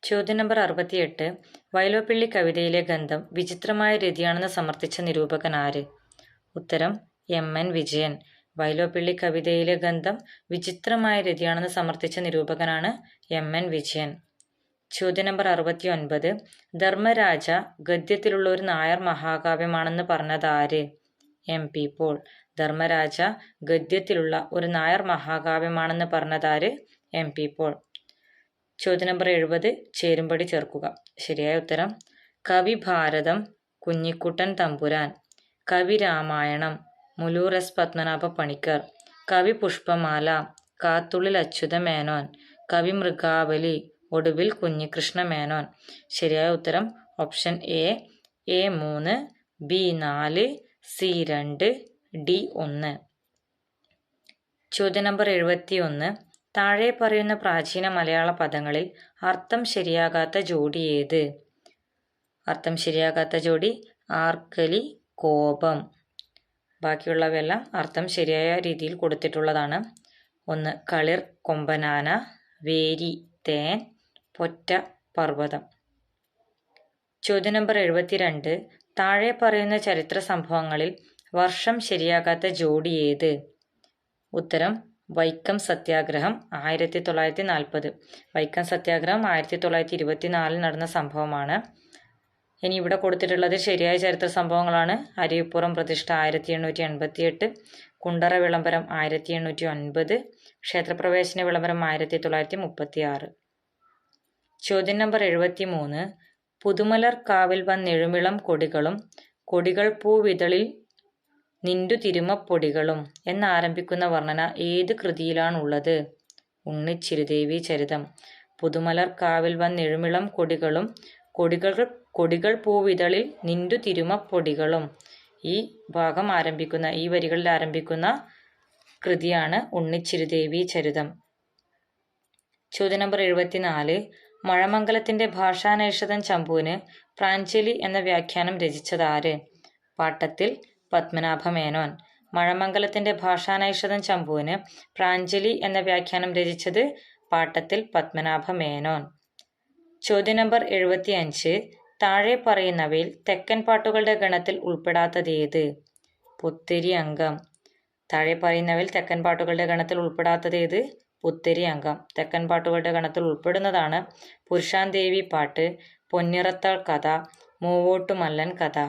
ചോദ്യം നമ്പർ 68. വൈലോപ്പിള്ളി കവിതയിലെ ഗന്ധം വിചിത്രമായ രതിയാണെന്ന് സമർത്ഥിച്ച നിരൂപകൻ ആര്? ഉത്തരം എം.എൻ. വിജയൻ. വൈലോപ്പിള്ളി കവിതയിലെ ഗന്ധം വിചിത്രമായ രതിയാണെന്ന് സമർത്ഥിച്ച നിരൂപകനാണ് എം.എൻ. വിജയൻ. ചോദ്യം നമ്പർ 69. ധർമ്മരാജ ഗദ്യത്തിലുള്ള ഒരു നായർ മഹാകാവ്യമാണെന്ന് പറഞ്ഞത് ആര്? എം.പി. പോൾ. ധർമ്മരാജ ഗദ്യത്തിലുള്ള ഒരു നായർ മഹാകാവ്യമാണെന്ന് പറഞ്ഞതാര്? എം.പി. പോൾ. ചോദ്യം നമ്പർ 70. ചേരുംപടി ചേർക്കുക. ശരിയായ ഉത്തരം കവി ഭാരതം കുഞ്ഞിക്കുട്ടൻ തമ്പുരാൻ, കവി രാമായണം മുലൂർ എസ് പത്മനാഭ പണിക്കർ, കവി പുഷ്പമാല കാത്തുള്ളിൽ അച്യുത മേനോൻ, കവി മൃഗാവലി ഒടുവിൽ കുഞ്ഞികൃഷ്ണ മേനോൻ. ശരിയായ ഉത്തരം option A 3, B 4, C 2, D 1. ചോദ്യം നമ്പർ 71. താഴെ പറയുന്ന പ്രാചീന മലയാള പദങ്ങളിൽ അർത്ഥം ശരിയാകാത്ത ജോഡി ഏത്? അർത്ഥം ശരിയാകാത്ത ജോഡി ആർക്കലി, കോപം. ബാക്കിയുള്ളവയെല്ലാം അർത്ഥം ശരിയായ രീതിയിൽ കൊടുത്തിട്ടുള്ളതാണ്. 1 കളിർ കൊമ്പനാന, വേരി തേൻ, പൊറ്റ പർവ്വതം. ചോദ്യം നമ്പർ 72. താഴെ പറയുന്ന ചരിത്ര സംഭവങ്ങളിൽ വർഷം ശരിയാകാത്ത ജോഡി ഏത്? ഉത്തരം വൈക്കം സത്യാഗ്രഹം 1940. വൈക്കം സത്യാഗ്രഹം 1924 നടന്ന സംഭവമാണ്. ഇനി ഇവിടെ കൊടുത്തിട്ടുള്ളത് ശരിയായ ചരിത്ര സംഭവങ്ങളാണ്. അരിവിപ്പുറം പ്രതിഷ്ഠ 1888, കുണ്ടറ വിളംബരം 1809, ക്ഷേത്രപ്രവേശന വിളംബരം 1936. ചോദ്യം നമ്പർ 73. പുതുമലർ കാവിൽ വന്നെഴുമിളം കൊടികളും കൊടികൾ പൂവിതളിൽ നിൻഡു തിരുമപ്പൊടികളും എന്നാരംഭിക്കുന്ന വർണ്ണന ഏത് കൃതിയിലാണുള്ളത്? ഉണ്ണിച്ചിരുദേവി ചരിതം. പുതുമലർ കാവിൽ വന്നെഴുമിളം കൊടികളും കൊടികൾ പൂവിതളിൽ നിൻഡു തിരുമപ്പൊടികളും. ഈ ഭാഗം ആരംഭിക്കുന്ന, ഈ വരികളിൽ ആരംഭിക്കുന്ന കൃതിയാണ് ഉണ്ണിച്ചിരുദേവി ചരിതം. ചോദ്യം നമ്പർ 74. മഴമംഗലത്തിന്റെ ഭാഷാനൈഷധം ചമ്പുവിന് പ്രാഞ്ജലി എന്ന വ്യാഖ്യാനം രചിച്ചതാര്? പാട്ടത്തിൽ പത്മനാഭ മേനോൻ. മഴമംഗലത്തിന്റെ ഭാഷാനൈഷധം ചമ്പുവിന് പ്രാഞ്ജലി എന്ന വ്യാഖ്യാനം രചിച്ചത് പാട്ടത്തിൽ പത്മനാഭ മേനോൻ. ചോദ്യം നമ്പർ 75. താഴെ പറയുന്നവയിൽ തെക്കൻ പാട്ടുകളുടെ ഗണത്തിൽ ഉൾപ്പെടാത്തത് ഏത്? പുത്തരി അംഗം. താഴെ പറയുന്നവയിൽ തെക്കൻ പാട്ടുകളുടെ ഗണത്തിൽ ഉൾപ്പെടാത്തത് ഏത്? പുത്തരി അംഗം. തെക്കൻ പാട്ടുകളുടെ ഗണത്തിൽ ഉൾപ്പെടുന്നതാണ് പുരുഷാന്തേവി പാട്ട്, പൊന്നിറത്താൾ കഥ, മൂവോട്ടുമല്ലൻ കഥ.